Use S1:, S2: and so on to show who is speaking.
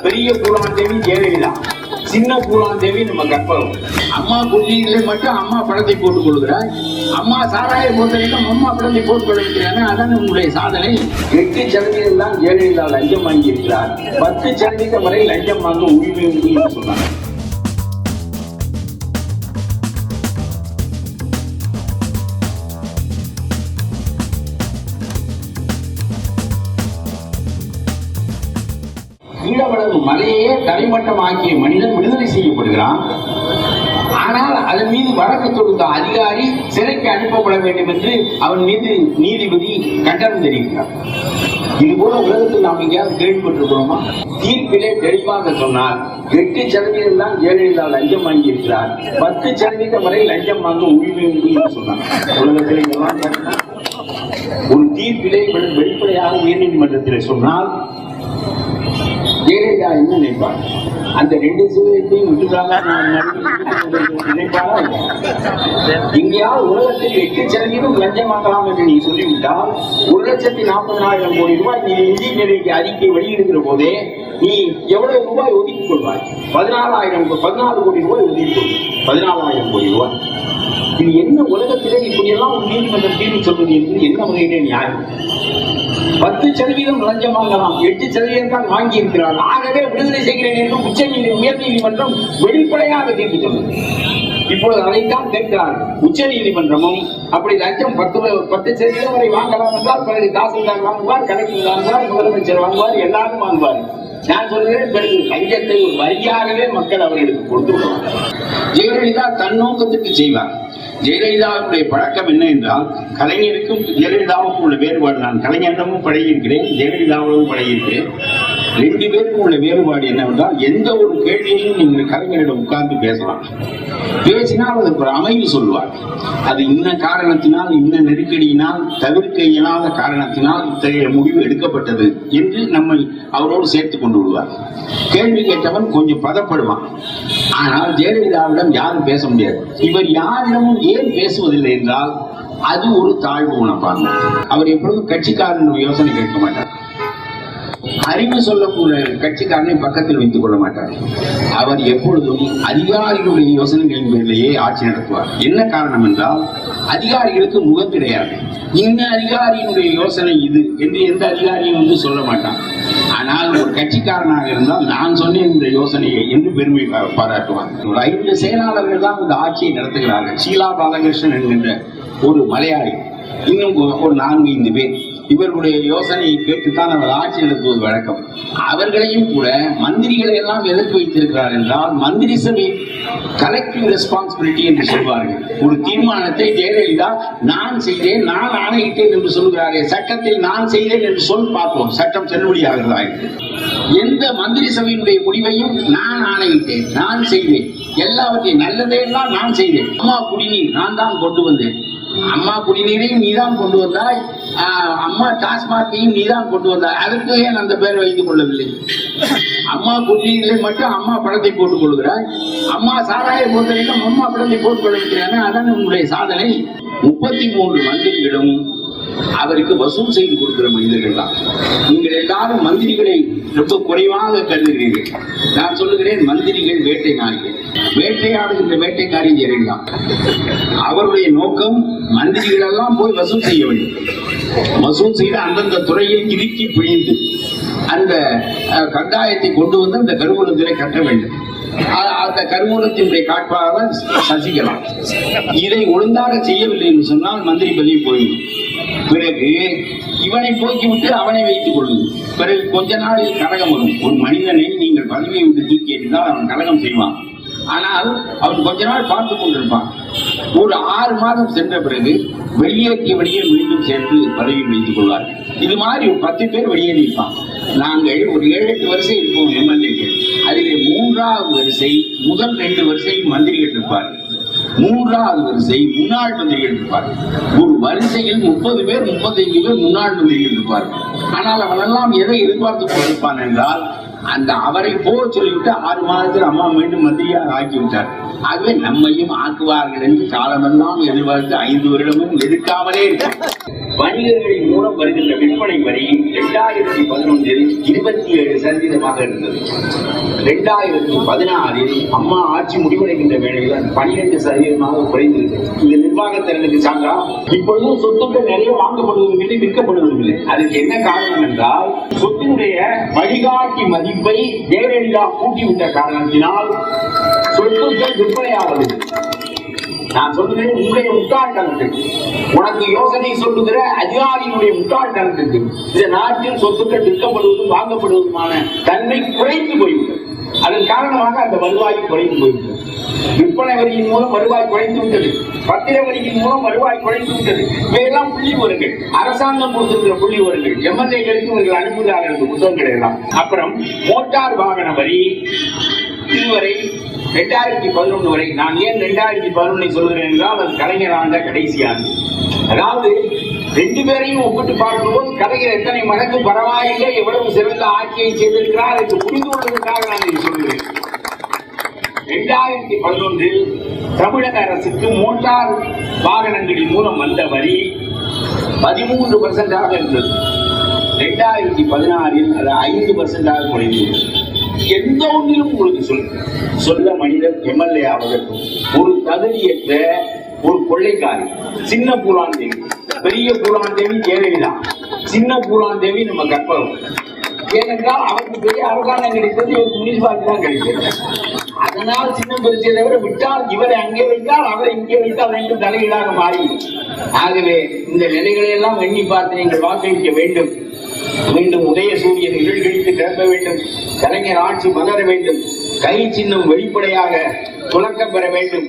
S1: பெரிய பூலாந்தேவி ஜெயலலிதா, சின்ன பூலாந்தேவி நம்ம கற்பகம். அம்மா குடிநீர்ல மட்டும் அம்மா படத்தை போட்டுக் கொள்கிறார். அம்மா சாராய போட்டதையும் அம்மா படத்தை போட்டுக் கொள்கிறாங்க. அதான் உங்களுடைய சாதனை. 8% தான் ஜெயலலிதா லஞ்சம் வாங்கி இருக்கிறார். 10% வரை லஞ்சம் வாங்க உரிமை உண்டு என்று சொன்னாங்க. ஈழவளவு மலையே தரைமட்டமாக்கிய மனிதன் விடுதலை செய்யப்படுகிறான். ஆனால் அதன் மீது வழக்கு தொடுத்த அதிகாரி சிறைக்கு அனுப்பப்பட வேண்டும் என்று அவன் மீது நீதிபதி கண்டனம் தெரிவிக்கிறார். இது போல உலகத்தில் நாம் எங்கேயாவது கேள்விப்பட்டிருக்கிறோமா? தீர்ப்பிலே தெளிவாக சொன்னார், 8% தான் ஜெயலலிதா லஞ்சம் வாங்கி இருக்கிறார். 10% வரை லஞ்சம் வாங்க உரிமை உண்டு என்று சொன்னார். உலகத்தில் இதெல்லாம் ஒரு தீர்ப்பிலே வெளிப்படையாக உயர்நீதிமன்றத்திலே சொன்னால் ஜெயலலிதா என்ன நினைப்பார்? அந்த 2% விட்டுட்டாங்க நினைப்பாரா? எங்கேயாவது உலகத்தில் 8% லஞ்சம் வாங்கலாம் என்று நீ சொல்லிவிட்டால் 1,40,000 கோடி ரூபாய் நீ நிதி நிலைக்கு அறிக்கை வெளியிடுகிற போதே நீ எவ்வளவு ரூபாய் ஒதுக்கிக் கொள்வாய்? 14 கோடி ரூபாய் ஒதுக்கிக் கொள்வாய். 14,000 கோடி ரூபாய். இது என்ன உலகத்திலே இப்படியெல்லாம் ஒரு நீதிமன்றம் தீர்வு சொல்வது என்று என்ன வகையிலே நியாயம்? 10% லஞ்சம் வாங்கலாம், 8% தான் வாங்கி இருக்கிறார். ஆகவே விடுதலை செய்கிறேன் என்று உயர் நீதிமன்றம் வெளிப்படையாக தீர்ப்பு சொன்னது. இப்பொழுது அதைத்தான் கேட்கிறார். உச்ச நீதிமன்றமும் அப்படி லஞ்சம் 10% வரை வாங்கலாம் என்றால் பிறகு தாசில்தார் வாங்குவார், கலெக்டர் வாங்குவார், முதலமைச்சர் வாங்குவார், எல்லாரும் வாங்குவார். நான் சொல்கிறேன், பிறகு லஞ்சத்தை ஒரு வரியாகவே மக்கள் அவர்களுக்கு கொடுத்து விடுவார். ஜெயலலிதா தன் நோக்கத்துக்கு செய்வார். ஜெயலலிதாவுடைய பழக்கம் என்ன என்றால், கலைஞருக்கும் ஜெயலலிதாவுக்கும் உள்ள வேறுபாடு, நான் கலைஞரிடமும் பழகியிருக்கிறேன், ஜெயலலிதாவோடும் பழகியிருக்கிறேன். 2 பேருக்கும் உள்ள வேறுபாடு என்னவென்றால், எந்த ஒரு கேள்வியையும் நீங்கள் கலைஞரிடம் உட்கார்ந்து பேசலாம். பேசினால் அதுக்கு ஒரு அமைவு சொல்வார். அது இன்ன காரணத்தினால், இன்ன நெருக்கடியினால், தவிர்க்க இயலாத காரணத்தினால் இத்தகைய முடிவு எடுக்கப்பட்டது என்று நம்மை அவரோடு சேர்த்துக் கொண்டு விடுவார். கேள்வி கேட்டவன் கொஞ்சம் பதப்படுவான். ஆனால் ஜெயலலிதாவிடம் யாரும் பேச முடியாது. இவர் யாரிடமும் ஏன் பேசுவதில்லை என்றால் அது ஒரு தாழ்வு உணர்வாங்க. அவர் எப்பொழுதும் கட்சிக்காரன் யோசனை கேட்க மாட்டார். அறிவு சொல்லக்கூடிய கட்சிக்காரனை பக்கத்தில் வைத்துக் கொள்ள மாட்டார். அவர் எப்பொழுதும் அதிகாரிகளுடைய யோசனைகளின் பேரிலேயே ஆட்சி நடத்துவார். என்ன காரணம் என்றால், அதிகாரிகளுக்கு முகம் கிடையாது. இந்த அதிகாரியினுடைய யோசனை இது என்று எந்த அதிகாரியும் வந்து சொல்ல மாட்டான். ஆனால் ஒரு கட்சிக்காரனாக இருந்தால் நான் சொன்னேன் இந்த யோசனையை என்று பெருமை பாராட்டுவார். ஒரு 5 செயலாளர்கள் தான் இந்த ஆட்சியை நடத்துகிறார்கள். ஷீலா பாலகிருஷ்ணன் என்கின்ற ஒரு மலையாளி, இன்னும் ஒரு 4-5 பேர். இவர்களுடைய யோசனையை கேட்டுத்தான் அவர் ஆட்சி நடத்துவது வழக்கம். அவர்களையும் கூட மந்திரிகளை எல்லாம் எதற்கு வைத்திருக்கிறார் என்றால், மந்திரி சபை கலெக்டிவ் ரெஸ்பான்சிபிலிட்டி என்று சொல்வார்கள். ஒரு தீர்மானத்தை ஜெயலலிதா நான் செய்தேன், நான் ஆணையிட்டேன் என்று சொல்கிறார்கள். சட்டத்தில் நான் செய்தேன் என்று சொல் பார்ப்போம், சட்டம் செல்லுபடியாகிறதா? எந்த மந்திரி சபையினுடைய முடிவையும் நான் ஆணையிட்டேன், நான் செய்தேன், எல்லாவற்றையும் நல்லதையெல்லாம் நான் செய்தேன். அம்மா குடிநீர் நான் தான் கொண்டு வந்தேன், அம்மா குடிநீரையும் நீதான் கொண்டு வந்தாய், அம்மா டாஸ்மாகையும் நீதான் கொண்டு வந்தாய், அதற்கு ஏன் அந்த பேரை வைத்துக் கொள்ளவில்லை? அம்மா குடிநீரில் மட்டும் அம்மா படத்தை போட்டுக் கொள்கிறாய். அம்மா சாராய போட்டதையும் அம்மா படத்தை போட்டுக் கொள்கிறாங்க. அதான் உங்களுடைய சாதனை. 33 மந்திரிகளும் அவருக்கு வசூல் செய்து கொடுக்கிற மனிதர்கள் தான். நீங்கள் எல்லாரும் மந்திரிகளை ரொம்ப குறைவாக கருதுகிறீர்கள். நான் சொல்லுகிறேன், மந்திரிகள் வேட்டைக்காரிகள். வேட்டையாடுகின்ற வேட்டைக்காரி ஜெயலலிதா. அவருடைய நோக்கம் மந்திரிகள் எல்லாம் போய் வசூல் செய்ய வேண்டும். வசூல் செய்து அந்தந்த துறையில் கிறுக்கி பிழிந்து அந்த கட்டாயத்தை கொண்டு வந்து அந்த கருவூலத்திலே கட்ட வேண்டும். அந்த கருவூலத்தினுடைய காட்பாளர் சசிகலா. இதை ஒழுங்காக செய்யவில்லை என்று சொன்னால் மந்திரி பதவி போயிடும். பிறகு இவனை போக்கிவிட்டு அவனை வைத்துக் கொள்ளும். பிறகு கொஞ்ச நாளில் கழகம் வரும். ஒரு மனிதனை நீங்கள் பதவியை விட்டு தூக்கி எறிந்தால் அவன் கழகம் செய்வான். ஆனால் அவன் கொஞ்ச நாள் பார்த்து கொண்டிருப்பான். ஒரு 6 மாதம் சென்ற பிறகு வெளியேற்றியபடியே மீண்டும் சேர்த்து பதவியில் வைத்துக் கொள்வார்கள். இது மாதிரி ஒரு 10 பேர் வெளியேறியிருப்பான். நாங்கள் ஒரு 7-8 வரிசை இருப்போம் எம்எல்ஏக்கள். அதிலே 3ஆவது வரிசை முதல் 2 வரிசை மந்திரிகள் இருப்பார்கள். 3ஆவது வரிசை முன்னாள் மந்திரிகள் இருப்பார்கள். ஒரு வரிசையில் 30 பேர் 35 பேர் முன்னாள் மந்திரிகள் இருப்பார்கள். ஆனால் அவனெல்லாம் எதை எதிர்பார்த்து கொண்டிருப்பான் என்றால், அந்த அவரை போக சொல்லிவிட்டு 6 மாதத்தில் அம்மா மீண்டும் மந்திரியாக ஆக்கிவிட்டார். ஆகவே நம்மையும் ஆக்குவார்கள் என்று காலமெல்லாம் எதிர்பார்த்து 5 வருடமும் எதிர்க்காமலே இருக்கிறார். வணிகர்களின் மூலம் வருகின்ற விற்பனை வரி 2011 27% இருந்தது. 2016 அம்மா ஆட்சி முடிவடைகின்ற வேளையில் 12% குறைந்திருக்கிறது. இந்த நிர்வாகத்திறனுக்கு சான்றா? இப்பொழுது சொத்துக்கள் நிறைய வாங்கப்படுவதில்லை, விற்கப்படுவதில்லை. அதுக்கு என்ன காரணம் என்றால், சொத்தினுடைய வழிகாட்டி மதிப்பை நேரடியாக கூட்டிவிட்ட காரணத்தினால் சொத்துக்கள் விற்பனையாவதில்லை. நான் சொல்லுகிறேன் உங்களுடைய முட்டாள்தனத்துக்கு, உனக்கு யோசனை சொல்லுகிற அதிகாரியினுடைய முட்டாள்தனத்துக்கு இந்த நாட்டில் சொத்துக்கள் விற்கப்படுவதும் வாங்கப்படுவதுமான தன்மை குறைந்து போய்விட்டது. அதன் காரணமாக அந்த வருவாய் குறைந்து போய்விட்டது. விற்பனை வரியின் மூலம் வருவாய் குறைந்து விட்டது, பத்திர வரியின் மூலம் வருவாய் குறைந்து விட்டது. இவையெல்லாம் புள்ளி விவரங்கள், அரசாங்கம் கொடுத்திருக்கிற புள்ளி விவரங்கள். எம்எல்ஏக்களுக்கு இவர்கள் அனுப்புகிறார்கள் புத்தகங்கள் எல்லாம். அப்புறம் மோட்டார் வாகன வரி இதுவரை 2011 வரை. நான் ஏன் 2011 சொல்கிறேன் என்றால், அது கலைஞர் ஆண்ட கடைசி ஆண்டு. அதாவது 2 பேரையும் ஒப்பிட்டு பார்க்கும்போது கலைஞர் எத்தனை மடங்கு பரவாயில்லை, எவ்வளவு சிறந்த ஆட்சியை செய்திருக்கிறார் என்று புரிந்து கொள்வதற்காக நான் இதை சொல்கிறேன். 2011 தமிழக அரசுக்கு மோட்டார் வாகனங்களின் மூலம் வந்த வரி 13% இருந்தது. 2016 அது 5% குறைந்தது. எந்த ஒன்றிலும் உங்களுக்கு சொல்ல மனிதர் எம்எல்ஏ ஆவதற்கும் ஒரு தகுதியற்ற ஒரு கொள்ளைக்காரி. சின்ன பூலாந்தேவி, பெரிய பூலாந்தேவி தேவைதான். சின்ன பூலாந்தேவி நம்ம கற்பகம். ஏனென்றால் அவருக்கு பெரிய அரசாங்கம் கிடைத்தது, இவருக்கு முனிசிபாலிட்டி தான் கிடைக்கிறது. அதனால் சின்ன பெருசை தவிர விட்டால் இவரை அங்கே வைத்தால் அவரை இங்கே வைத்தால் ரெண்டு தலைகீழாக மாறிவிடும். ஆகவே இந்த நிலைகளை எல்லாம் எண்ணி பார்த்து நீங்கள் வாக்களிக்க வேண்டும். மீண்டும் உதய சூரியன் இருள்கிழித்து கிளம்ப வேண்டும். கலைஞர் ஆட்சி மலர வேண்டும். கை சின்னம் வெளிப்படையாக துலக்கம் பெற வேண்டும்.